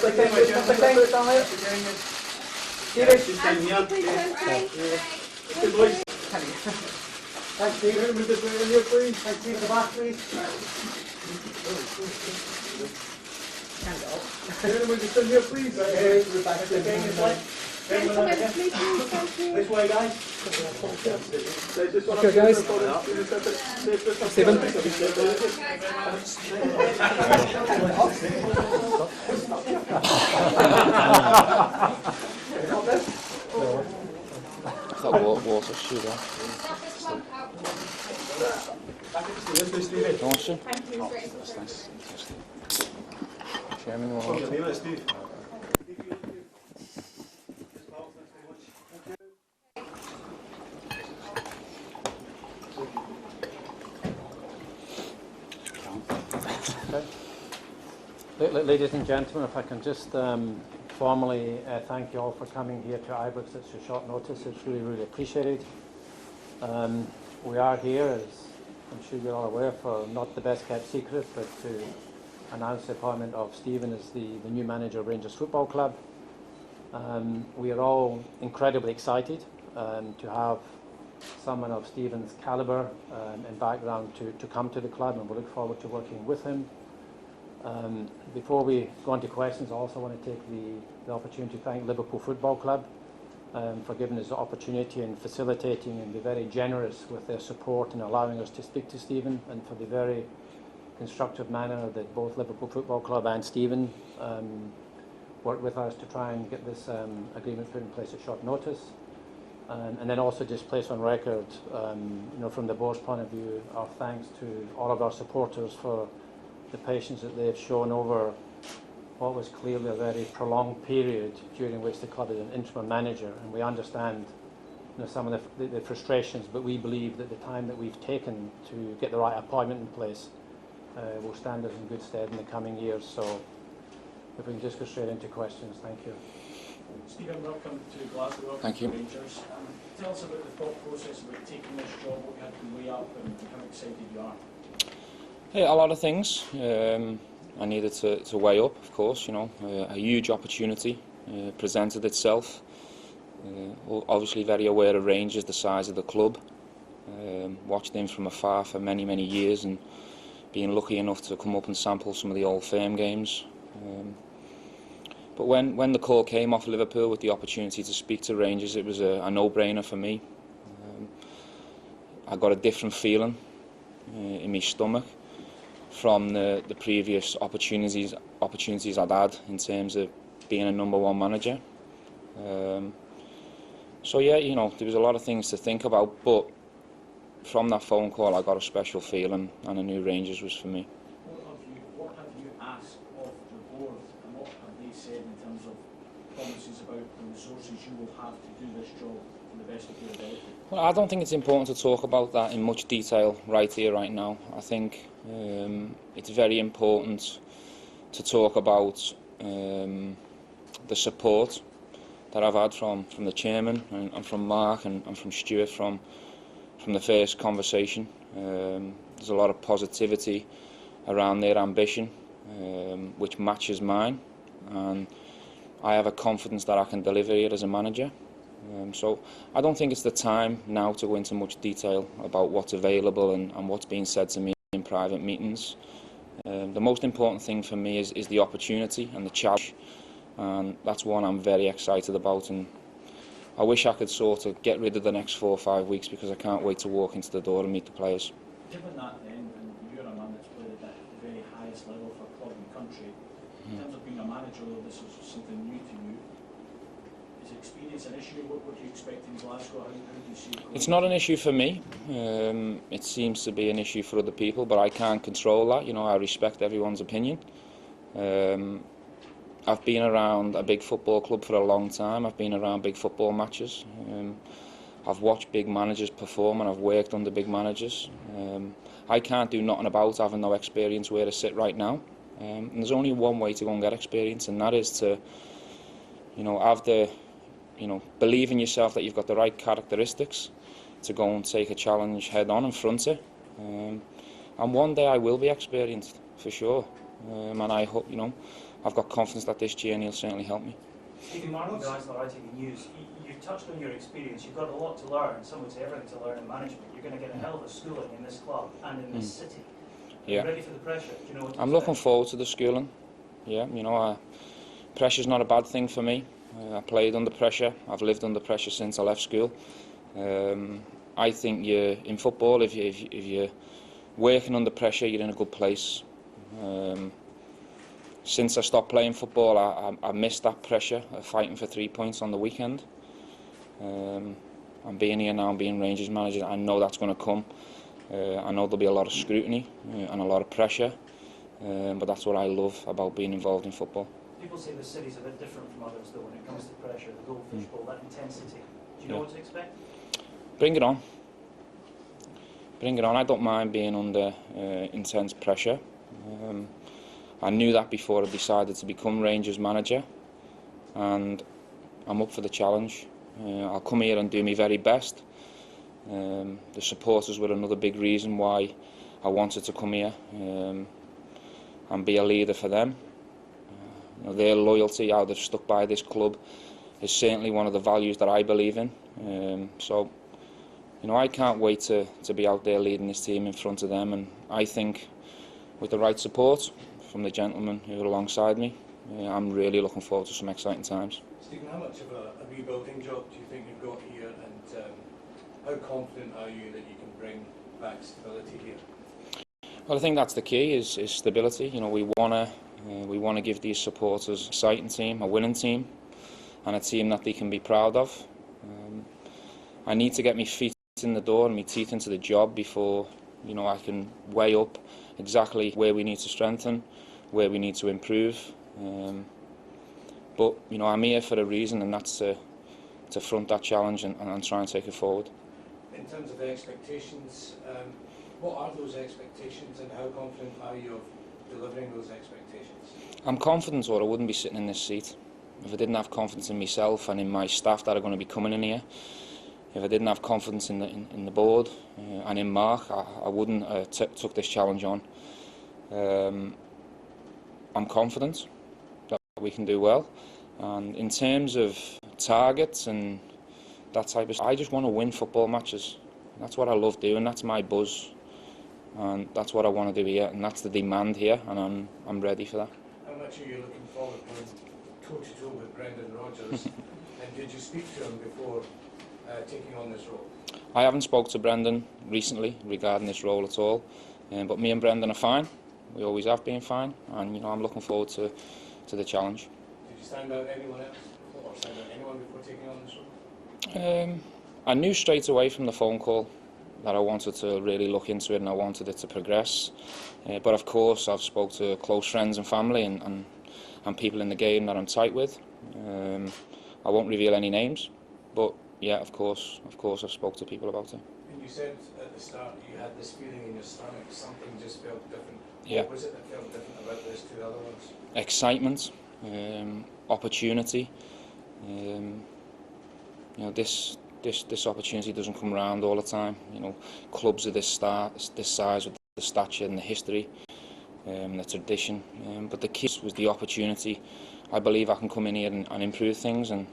Thanks, Stephen. We'll just wait on you, please. Thanks, Stephen. The back, please. Stephen, we'll just on you, please. We're back to the game. This way, guys. Okay, guys. Stephen. Water, sugar. Thank you. Thanks. Chairman, Ladies and gentlemen, if I can just formally thank you all for coming here to Ibrox at such short notice. It's really appreciated. We are here, as I'm sure you're all aware, for not the best kept secret, but to announce the appointment of Steven as the new manager of Rangers Football Club. We are all incredibly excited to have someone of Steven's calibre and background to come to the club, and we look forward to working with him. Before we go on to questions, I also want to take the opportunity to thank Liverpool Football Club for giving us the opportunity and facilitating and be very generous with their support and allowing us to speak to Steven, and for the very constructive manner that both Liverpool Football Club and Steven worked with us to try and get this agreement put in place at short notice. And then also just place on record, from the board's point of view, our thanks to all of our supporters for the patience that they have shown over what was clearly a very prolonged period during which the club is an interim manager, and we understand some of the frustrations, but we believe that the time that we've taken to get the right appointment in place will stand us in good stead in the coming years. So if we can just go straight into questions. Thank you. Stephen, welcome to Glasgow. Thank you. Rangers. Tell us about the thought process about taking this job, what you had to weigh up, and how excited you are. Yeah, a lot of things. I needed to weigh up, of course. A huge opportunity presented itself. Obviously very aware of Rangers, the size of the club. Watched them from afar for many years, and being lucky enough to come up and sample some of the old firm games. But when the call came off Liverpool with the opportunity to speak to Rangers, it was a no-brainer for me. I got a different feeling in my stomach from the previous opportunities I'd had in terms of being a #1 manager. So yeah, there was a lot of things to think about, but from that phone call I got a special feeling, and I knew Rangers was for me. What have you asked of the board, and what have they said in terms of promises about the resources you will have to do this job to the best of your ability? Well, I don't think it's important to talk about that in much detail right here, right now. I think it's very important to talk about the support that I've had from the chairman and from Mark and from Stuart from the first conversation. There's a lot of positivity around their ambition, which matches mine, and I have a confidence that I can deliver here as a manager. So I don't think it's the time now to go into much detail about what's available and what's being said to me in private meetings. The most important thing for me is the opportunity and the challenge, and that's one I'm very excited about, and I wish I could sort of get rid of the next 4 or 5 weeks, because I can't wait to walk into the door and meet the players. Given that then, and you're a man that's played at the very highest level for a club in the country, in terms of being a manager, though this is something new to you, is experience an issue? What do you expect in Glasgow? How do you see it going? It's not an issue for me. It seems to be an issue for other people, but I can't control that. I respect everyone's opinion. I've been around a big football club for a long time. I've been around big football matches. I've watched big managers perform, and I've worked under big managers. I can't do nothing about having no experience where I sit right now. And there's only one way to go and get experience, and that is to, have the, believe in yourself that you've got the right characteristics to go and take a challenge head on and front it. And one day I will be experienced, for sure. And I hope, I've got confidence that this journey will certainly help me. Stephen, Mark and guys on ITV News, you've touched on your experience. You've got a lot to learn. Some would say everything to learn in management. You're going to get a hell of a schooling in this club and in this city. Are you ready for the pressure? Do you know what to I'm expect? looking forward to the schooling. Yeah, pressure's not a bad thing for me. I played under pressure. I've lived under pressure since I left school. I think in football, if you're working under pressure, you're in a good place. Since I stopped playing football, I missed that pressure of fighting for 3 points on the weekend. I'm being here now, I'm being Rangers manager. I know that's going to come. I know there'll be a lot of scrutiny and a lot of pressure, but that's what I love about being involved in football. People say the city's a bit different from others, though, when it comes to pressure, the goldfish bowl, that intensity. Do you know what to expect? Bring it on. Bring it on. I don't mind being under intense pressure. I knew that before I decided to become Rangers manager, and I'm up for the challenge. I'll come here and do my very best. The supporters were another big reason why I wanted to come here and be a leader for them. Their loyalty, how they've stuck by this club, is certainly one of the values that I believe in. So, I can't wait to be out there leading this team in front of them, and I think with the right support from the gentlemen who are alongside me, I'm really looking forward to some exciting times. Stephen, how much of a rebuilding job do you think you've got here, and how confident are you that you can bring back stability here? Well, I think that's the key, is stability. We want to give these supporters an exciting team, a winning team, and a team that they can be proud of. I need to get my feet in the door and my teeth into the job before I can weigh up exactly where we need to strengthen, where we need to improve. But I'm here for a reason, and that's to front that challenge and try and take it forward. In terms of the expectations, what are those expectations, and how confident are you of delivering those expectations? I'm confident, or I wouldn't be sitting in this seat. If I didn't have confidence in myself and in my staff that are going to be coming in here, if I didn't have confidence in the board and in Mark, I wouldn't have took this challenge on. I'm confident that we can do well, and in terms of targets and that type of stuff, I just want to win football matches. That's what I love doing. That's my buzz, and that's what I want to do here, and that's the demand here, and I'm ready for that. How much are you looking forward to toe-to-toe with Brendan Rodgers, and did you speak to him before taking on this role? I haven't spoke to Brendan recently regarding this role at all, but me and Brendan are fine. We always have been fine, and I'm looking forward to the challenge. Did you stand out anyone else, or stand out anyone before taking on this role? I knew straight away from the phone call that I wanted to really look into it, and I wanted it to progress. But of course, I've spoke to close friends and family and people in the game that I'm tight with. I won't reveal any names, but yeah, of course I've spoke to people about it. And you said at the start you had this feeling in your stomach, something just felt different. Yeah. What was it that felt different about those two other ones? Excitement, opportunity. This opportunity doesn't come around all the time. Clubs of this size, with the stature and the history, the tradition. But the key was the opportunity. I believe I can come in here and improve things, and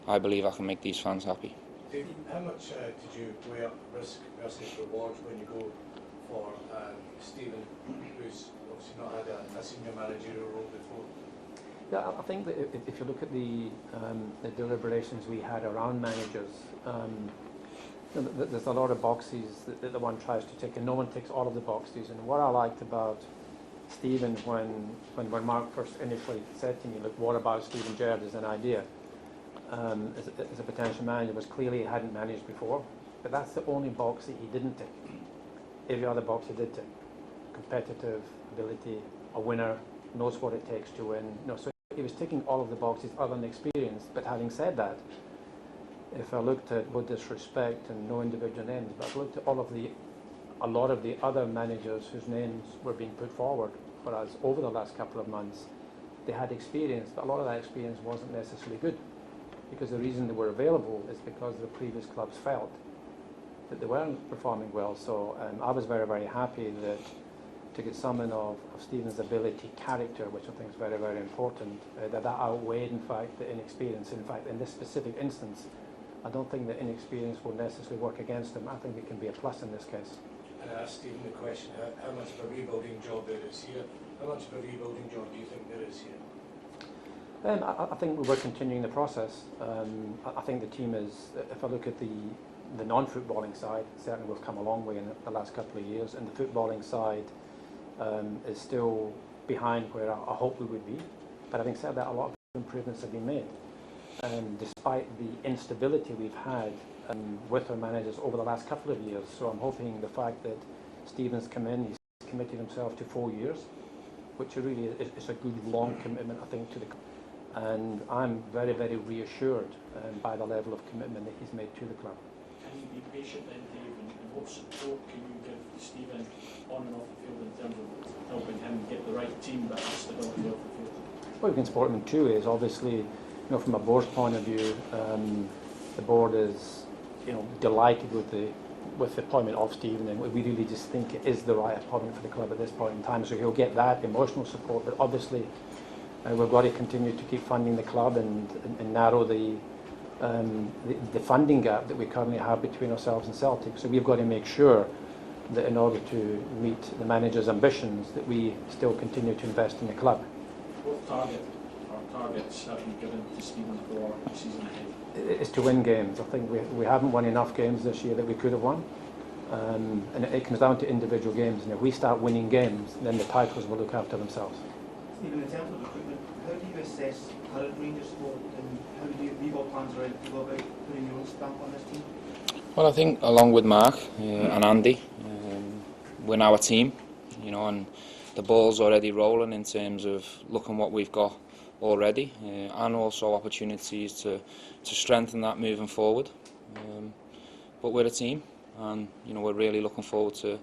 I believe I can make these fans happy. Dave, how much did you weigh up risk versus reward when you go for Steven, who's obviously not had a senior managerial role before? Yeah, I think that if you look at the deliberations we had around managers, there's a lot of boxes that one tries to tick, and no one ticks all of the boxes. And what I liked about Steven, when Mark first initially said to me, look, what about Steven Gerrard as an idea, as a potential manager, was clearly he hadn't managed before, but that's the only box that he didn't tick. Every other box he did tick: competitive ability, a winner, knows what it takes to win. So he was ticking all of the boxes other than experience. But having said that, if I looked at, with disrespect and no individual names, but I looked at a lot of the other managers whose names were being put forward for us over the last couple of months, they had experience, but a lot of that experience wasn't necessarily good, because the reason they were available is because the previous clubs felt that they weren't performing well. So I was very, very happy that to get someone of Stephen's ability, character, which I think is very, very important, that outweighed, in fact, the inexperience. In fact, in this specific instance, I don't think that inexperience will necessarily work against him. I think it can be a plus in this case. And I asked Stephen the question, how much of a rebuilding job there is here? How much of a rebuilding job do you think there is here? I think we're continuing the process. I think the team is, if I look at the non-footballing side, certainly we've come a long way in the last couple of years, and the footballing side is still behind where I hope we would be. But having said that, a lot of improvements have been made. Despite the instability we've had with our managers over the last couple of years. So I'm hoping the fact that Stephen's come in, he's committed himself to 4 years, which really is a good long commitment, I think, to the. And I'm very, very reassured by the level of commitment that he's made to the club. Can you be patient then, Dave, and what support can you give Steven on and off the field in terms of helping him get the right team but the stability off the field? Well, we can support him in 2 ways. Obviously, you know, from a board's point of view, the board is, you know, delighted with the appointment of Steven, and we really just think it is the right appointment for the club at this point in time. So he'll get that emotional support, but obviously we've got to continue to keep funding the club and narrow the funding gap that we currently have between ourselves and Celtic. So we've got to make sure that in order to meet the manager's ambitions, that we still continue to invest in the club. What targets have you given to Steven for the season ahead? Is to win games. I think we haven't won enough games this year that we could have won. And it comes down to individual games. And if we start winning games, then the titles will look after themselves. Steven, in terms of recruitment, how do you assess current Rangers squad, and how do you got plans around to go about putting your own stamp on this team? Well, I think along with Mark and Andy, we're now a team, you know, and the ball's already rolling in terms of looking what we've got already, and also opportunities to strengthen that moving forward. But we're a team, and you know, we're really looking forward to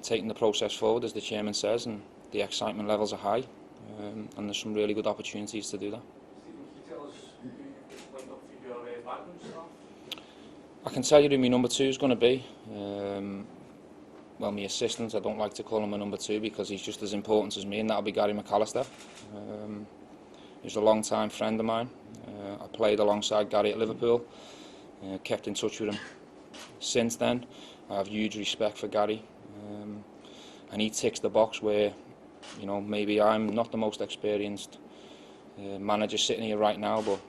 taking the process forward, as the chairman says, and the excitement levels are high, and there's some really good opportunities to do that. Stephen, can you tell us who you've lined up for your backroom staff? I can tell you who my number 2 is going to be. Well, my assistant, I don't like to call him a number 2 because he's just as important as me, and that'll be Gary McAllister. He's a long-time friend of mine. I played alongside Gary at Liverpool, kept in touch with him since then. I have huge respect for Gary, and he ticks the box where, you know, maybe I'm not the most experienced manager sitting here right now, but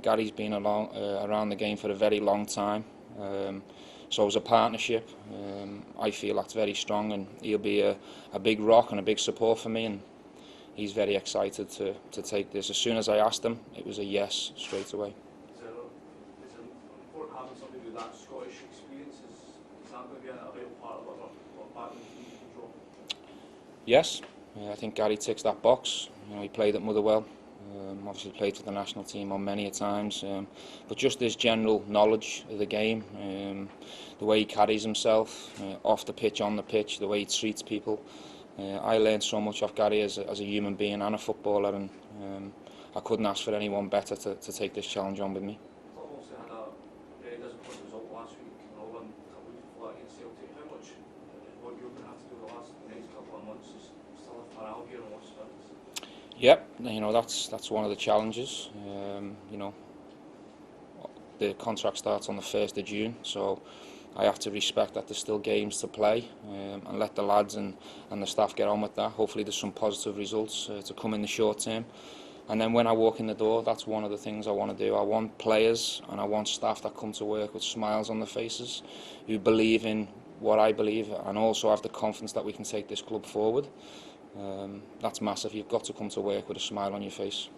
Gary's been around the game for a very long time. So as a partnership, I feel that's very strong, and he'll be a big rock and a big support for me, and he's very excited to take this. As soon as I asked him, it was a yes straight away. Is it important having somebody with that Scottish experience? Is that going to be a real part of what backroom team you can draw? Yes, I think Gary ticks that box. You know, he played at Motherwell. Obviously played for the national team on many a times, but just his general knowledge of the game, the way he carries himself off the pitch, on the pitch, the way he treats people. I learned so much off Gary as a human being and a footballer, and I couldn't ask for anyone better to take this challenge on with me. Obviously had a very disappointing result last week, and all in a couple of weeks before that against Celtic. How much what you're going to have to do the next couple of months is still a morale here and what's fitness? Yep, you know, that's one of the challenges. You know, the contract starts on the 1st of June, so I have to respect that there's still games to play, and let the lads and the staff get on with that. Hopefully there's some positive results to come in the short term. And then when I walk in the door, that's one of the things I want to do. I want players and I want staff that come to work with smiles on their faces, who believe in what I believe, and also have the confidence that we can take this club forward. That's massive. You've got to come to work with a smile on your face.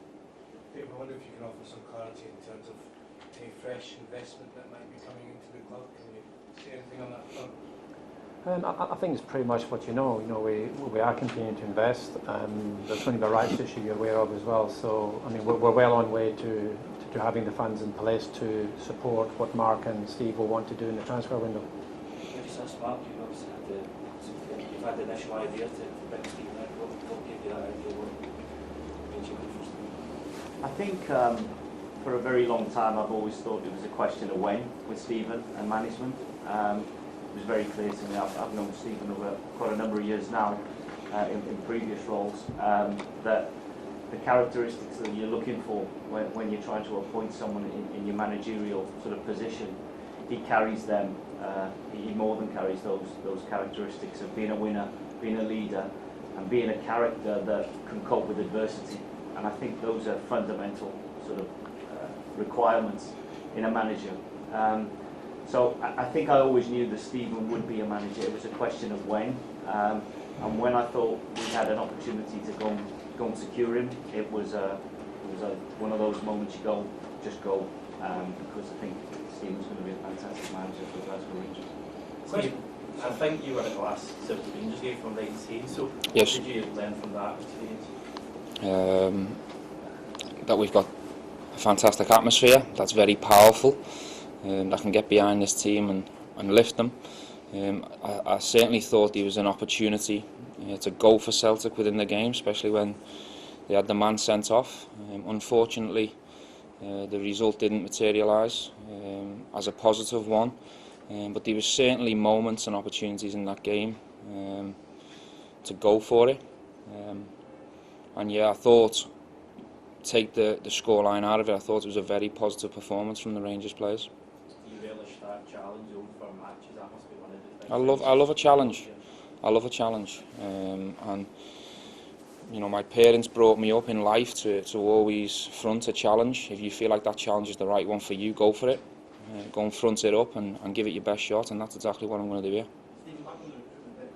Dave, I wonder if you can offer some clarity in terms of any fresh investment that might be coming into the club. Can you say anything on that front? I think it's pretty much what you know. You know, we are continuing to invest. There's going to be a rights issue you're aware of as well. So, I mean, we're well on way to having the funds in place to support what Mark and Steve will want to do in the transfer window. I just asked Mark, you've had the initial idea to bring Steven in. What gave you that idea? What made you interested? I think for a very long time I've always thought it was a question of when with Steven and management. It was very clear to me. I've known Steven over quite a number of years now, in previous roles, that the characteristics that you're looking for when you're trying to appoint someone in your managerial sort of position, he carries them. He more than carries those characteristics of being a winner, being a leader, and being a character that can cope with adversity. And I think those are fundamental sort of requirements in a manager. So I think I always knew that Steven would be a manager. It was a question of when. And when I thought we had an opportunity to go and secure him, it was one of those moments you go, just go, because I think Steven's going to be a fantastic manager for Glasgow Rangers. Steve, I think you were at the last Celtic Rangers game from right scene, so Yes. what did you learn from that experience? That we've got a fantastic atmosphere that's very powerful, that can get behind this team and lift them. I certainly thought there was an opportunity to go for Celtic within the game, especially when they had the man sent off. Unfortunately, the result didn't materialise as a positive one, but there was certainly moments and opportunities in that game to go for it. And yeah, I thought, take the scoreline out of it, I thought it was a very positive performance from the Rangers players. Do you relish that challenge over matches? That must be one of the things. I love a challenge. I love a challenge, and you know, my parents brought me up in life to always front a challenge. If you feel like that challenge is the right one for you, go for it. Go and front it up and give it your best shot, and that's exactly what I'm going to do here. Stephen, back on the recruitment bit,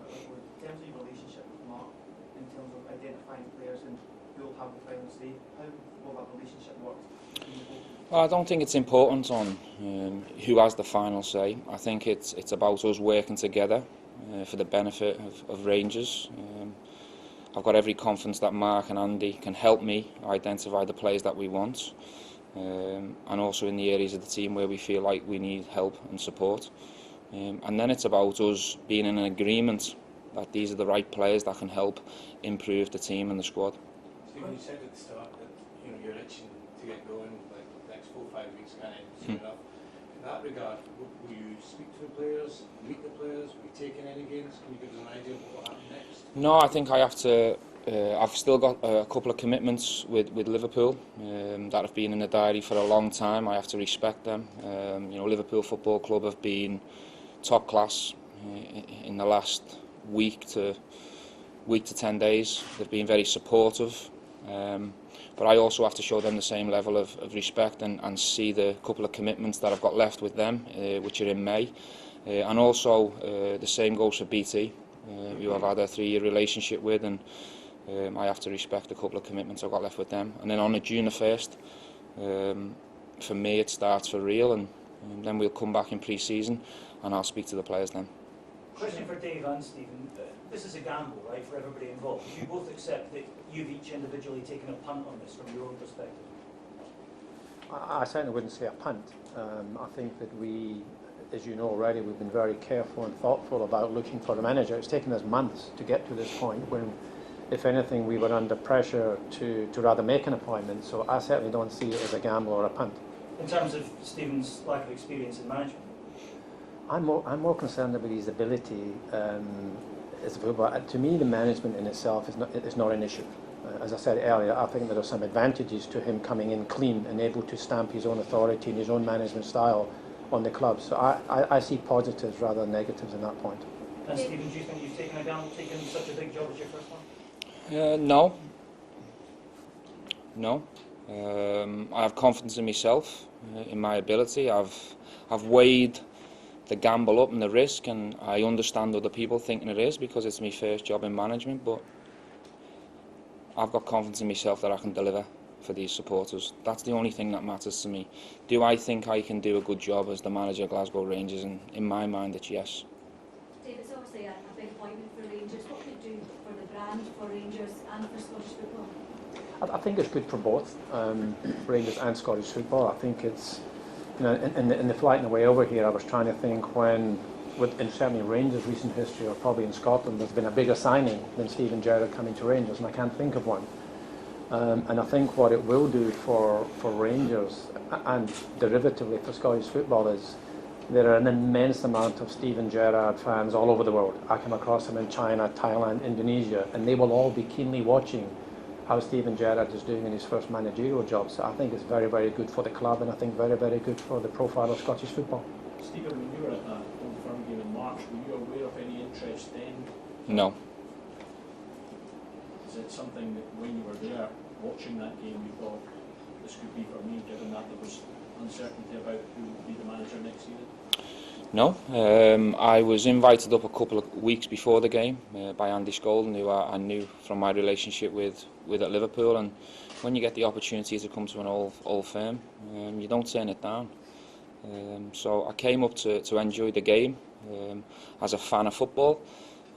in terms of your relationship with Mark, in terms of identifying players and who will have the final say, how will that relationship work? Well, I don't think it's important on who has the final say. I think it's about us working together for the benefit of Rangers. I've got every confidence that Mark and Andy can help me identify the players that we want, and also in the areas of the team where we feel like we need help and support. And then it's about us being in an agreement that these are the right players that can help improve the team and the squad. Stephen, you said at the start that you're itching to get going, like the next 4 or 5 weeks kind of soon enough. In that regard, will you speak to the players, meet the players, will you take in any games? Can you give us an idea of what will happen next? No, I think I have to. I've still got a couple of commitments with Liverpool that have been in the diary for a long time. I have to respect them. Liverpool Football Club have been top class in the last week to 10 days. They've been very supportive. But I also have to show them the same level of respect and see the couple of commitments that I've got left with them, which are in May. And also the same goes for BT, who I've had a 3-year relationship with, and I have to respect a couple of commitments I've got left with them. And then on June the 1st, for me it starts for real, and then we'll come back in pre-season and I'll speak to the players then. question for Dave and Stephen. This is a gamble, right, for everybody involved. Do you both accept that you've each individually taken a punt on this from your own perspective? I certainly wouldn't say a punt. I think that we, as you know already, we've been very careful and thoughtful about looking for a manager. It's taken us months to get to this point when, if anything, we were under pressure to rather make an appointment. So I certainly don't see it as a gamble or a punt. In terms of Stephen's lack of experience in management? I'm more concerned about his ability as a footballer. To me, the management in itself is not an issue. As I said earlier, I think there are some advantages to him coming in clean and able to stamp his own authority and his own management style on the club. So I see positives rather than negatives in that point. And Stephen, do you think you've taken a gamble, taking such a big job as your first one? No. I have confidence in myself, in my ability. I've weighed the gamble up and the risk, and I understand other people thinking it is because it's my first job in management, but I've got confidence in myself that I can deliver for these supporters. That's the only thing that matters to me. Do I think I can do a good job as the manager of Glasgow Rangers? And in my mind, it's yes. Dave, it's obviously a big appointment for Rangers. What could it do for the brand, for Rangers and for Scottish football? I think it's good for both Rangers and Scottish football. I think it's, in the flight on the way over here, I was trying to think when, in certainly Rangers' recent history, or probably in Scotland, there's been a bigger signing than Steven Gerrard coming to Rangers, and I can't think of one. And I think what it will do for Rangers, and derivatively for Scottish football, is there are an immense amount of Steven Gerrard fans all over the world. I come across them in China, Thailand, Indonesia, and they will all be keenly watching how Steven Gerrard is doing in his first managerial job. So I think it's very, very good for the club, and I think very, very good for the profile of Scottish football. Stephen, when you were at that Old Firm game in March, were you aware of any interest then? No. Is it something that when you were there watching that game you thought this could be for me, given that there was uncertainty about who would be the manager next season? No, I was invited up a couple of weeks before the game by Andy Skolden, who I knew from my relationship with at Liverpool, and when you get the opportunity to come to an old firm, you don't turn it down. So I came up to enjoy the game as a fan of football,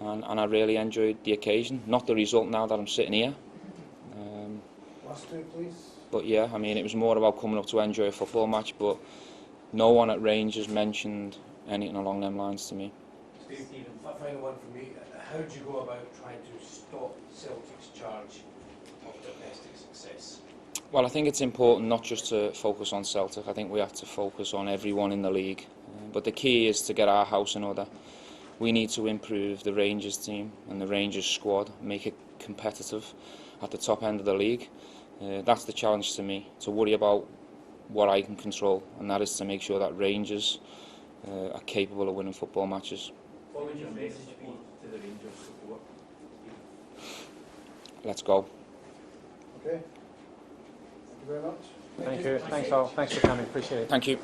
and I really enjoyed the occasion. Not the result now that I'm sitting here. Last two, please. But yeah, I mean, it was more about coming up to enjoy a football match, but no one at Rangers mentioned anything along them lines to me. Stephen, final one for me. How do you go about trying to stop Celtic's charge of domestic success? Well, I think it's important not just to focus on Celtic. I think we have to focus on everyone in the league. But the key is to get our house in order. We need to improve the Rangers team and the Rangers squad, make it competitive at the top end of the league. That's the challenge to me, to worry about what I can control, and that is to make sure that Rangers are capable of winning football matches. What would your message be to the Rangers support? Let's go. Okay. Thank you very much. Thank you. Thanks all. Thanks for coming. Appreciate it. Thank you.